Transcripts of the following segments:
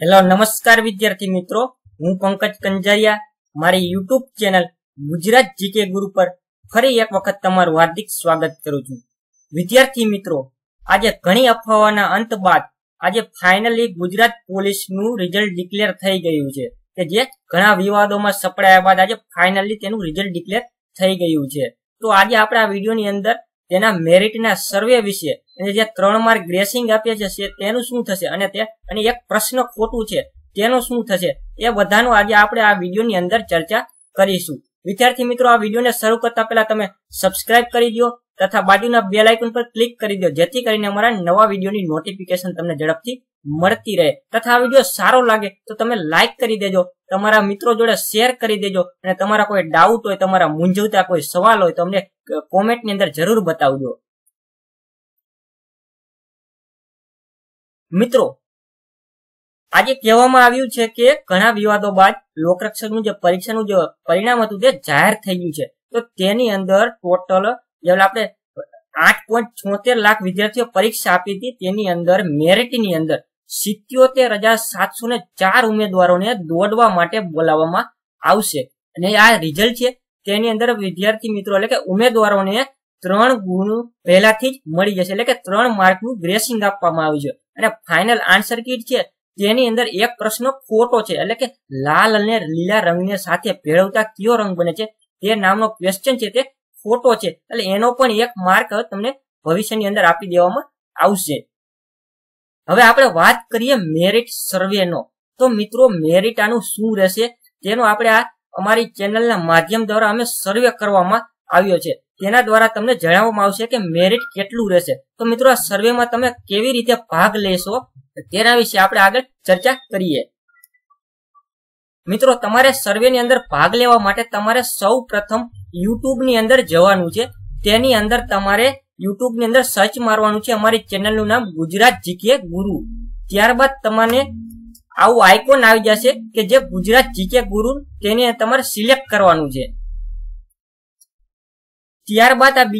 Hello નમસ્કાર વિદ્યાર્થી મિત્રો, હું પંકજ કંજારિયા મારી યુટ્યુબ ચેનલ ગુજરાત જીકે ગુરુ પર ફરી એક વખત તમારું હાર્દિક સ્વાગત કરું છું। વિદ્યાર્થી મિત્રો, આજે ઘણી અફવાઓના અંત બાદ આજે ફાઇનલી ગુજરાત પોલીસનું રિઝલ્ટ ડિક્લેર થઈ ગયું છે કે જે ઘણા વિવાદોમાં સપડાયા બાદ આજે ફાઇનલી તેનું રિઝલ્ટ ડિક્લેર થઈ ગયું છે। તો આજે આપણે આ વિડીયોની અંદર તેના મેરિટના સર્વે વિશે અને જે 3 માર્ક ગ્રેસિંગ આપ્યા છે તેનું શું થશે અને એક પ્રશ્ન ખોટું છે તેનું શું થશે એ બધાનું આજે આપણે આ વિડીયોની અંદર ચર્ચા કરીશું। વિદ્યાર્થી મિત્રો, આ વિડીયોને શરૂ કરતા પહેલા તમે સબસ્ક્રાઇબ કરી દો તથા બાજુના બેલ આઇકન પર ક્લિક કરી દો જેથી કરીને અમારા નવા વિડીયોની નોટિફિકેશન તમને ઝડપથી મળતી રહે। તથા આ વિડીયો સારો લાગે તો તમે લાઈક કરી દેજો, તમારા મિત્રો જોડે શેર કરી દેજો અને તમારા કોઈ ડાઉટ હોય, તમારા મૂંઝવતા કોઈ સવાલ હોય તો અમને કોમેન્ટની અંદર જરૂર બતાવજો। મિત્રો, આજે કહેવામાં આવ્યું છે કે ઘણા વિવાદો બાદ લોકરક્ષકનું જે પરીક્ષાનું જે પરિણામ હતું તે જાહેર થઈ ગયું છે। તો તેની અંદર ટોટલ આપણે 8.76 લાખ વિદ્યાર્થીઓ પરીક્ષા આપી હતી। તેની અંદર મેરિટની અંદર 77,704 ઉમેદવારોને દોડવા માટે બોલાવવામાં આવશે અને આ રિઝલ્ટ છે તેની અંદર વિદ્યાર્થી મિત્રો એટલે કે ઉમેદવારોને 3 ગુણ પહેલાથી જ મળી જશે, એટલે કે 3 માર્કનું ગ્રેસિંગ આપવામાં આવ્યું છે અને ફાઇનલ આન્સર કીટ છે તેની અંદર એક પ્રશ્ન ખોટો છે, એટલે કે લાલ અને લીલા રંગને સાથે ભેળવતા કયો રંગ બને છે તે નામનો ક્વેશ્ચન છે તે ખોટો છે, એટલે એનો પણ 1 માર્ક તમને ભવિષ્યની અંદર આપી દેવામાં આવશે। હવે આપણે વાત કરીએ મેરિટ સર્વેનો। તો મિત્રો, મેરિટ આનું શું રહેશે તેનો આપણે આ અમારી ચેનલના માધ્યમ દ્વારા અમે સર્વે કરવામાં આવ્યો છે, તેના દ્વારા તમને જણાવવામાં આવશે કે મેરિટ કેટલું રહેશે। તો મિત્રો, આ સર્વેમાં તમે કેવી રીતે ભાગ લેશો તેના વિશે આપણે આગળ ચર્ચા કરીએ। મિત્રો, તમારે સર્વેની અંદર ભાગ લેવા માટે તમારે સૌ પ્રથમ યુટ્યુબની અંદર જવાનું છે। તેની અંદર તમારે યુટ્યુબની અંદર સર્ચ મારવાનું છે, અમારી ચેનલનું નામ ગુજરાત જીકે ગુરુ। ત્યારબાદ તમને આવું આઇકોન આવી જશે કે જે ગુજરાત જીકે ગુરુ તેને તમારે સિલેક્ટ કરવાનું છે। ત્યારબાદ આ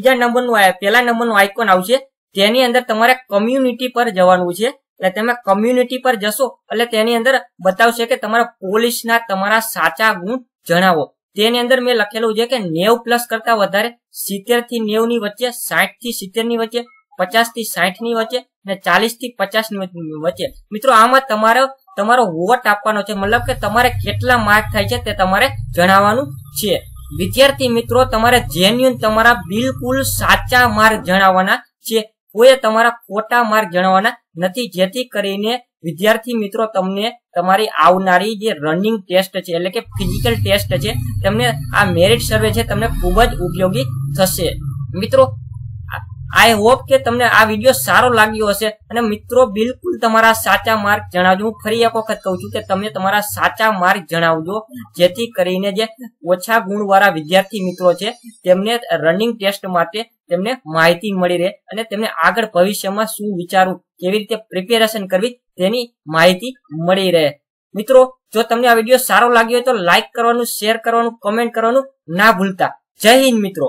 પહેલા નંબરનું આઇકોન આવશે, તેની અંદર તમારે કમ્યુનિટી પર જવાનું છે। એટલે તમે કમ્યુનિટી પર જશો એટલે તેની અંદર બતાવશે કે તમારા પોલીસના તમારા સાચા ગુણ જણાવો। તેની અંદર મેં લખેલું છે કે 90+ કરતા વધારે, 70 થી 90 ની વચ્ચે, 60 થી 70 ની વચ્ચે, 50 થી 60 ની વચ્ચે અને 40 થી 50 ની વચ્ચે। મિત્રો, આમાં તમારો વોટ આપવાનો છે, મતલબ કે તમારે કેટલા માર્ક થાય છે તે તમારે જણાવવાનું છે। વિદ્યાર્થી મિત્રો, તમારે જેન્યુઅન તમારા બિલકુલ સાચા માર્ક જણાવવાના છે, કોઈ તમારા ખોટા માર્ક જણાવવાના નથી, જેથી કરીને વિદ્યાર્થી મિત્રો તમને તમારી આવનારી જે રનિંગ ટેસ્ટ છે એટલે કે ફિઝિકલ ટેસ્ટ છે તમને આ મેરિટ સર્વે છે તમને ખૂબ જ ઉપયોગી થશે। મિત્રો, આઈ હોપ કે તમને આ વિડીયો સારો લાગ્યો હશે અને મિત્રો બિલકુલ તમારા સાચા માર્ક જણાવજો। હું ફરી એક વખત કહું છું કે તમે તમારા સાચા માર્ક જણાવજો, જેથી કરીને જે ઓછા ગુણવાળા વિદ્યાર્થી મિત્રો છે તેમને રનિંગ ટેસ્ટ માટે તેમને માહિતી મળી રહે અને તેમને આગળ ભવિષ્યમાં શું વિચારવું, કેવી રીતે પ્રિપેરેશન કરવી તેની માહિતી મળી રહે। મિત્રો, જો તમને આ વિડીયો સારો લાગ્યો હોય તો લાઈક કરવાનું, શેર કરવાનું, કમેન્ટ કરવાનું ના ભૂલતા। જય હિન્દ મિત્રો।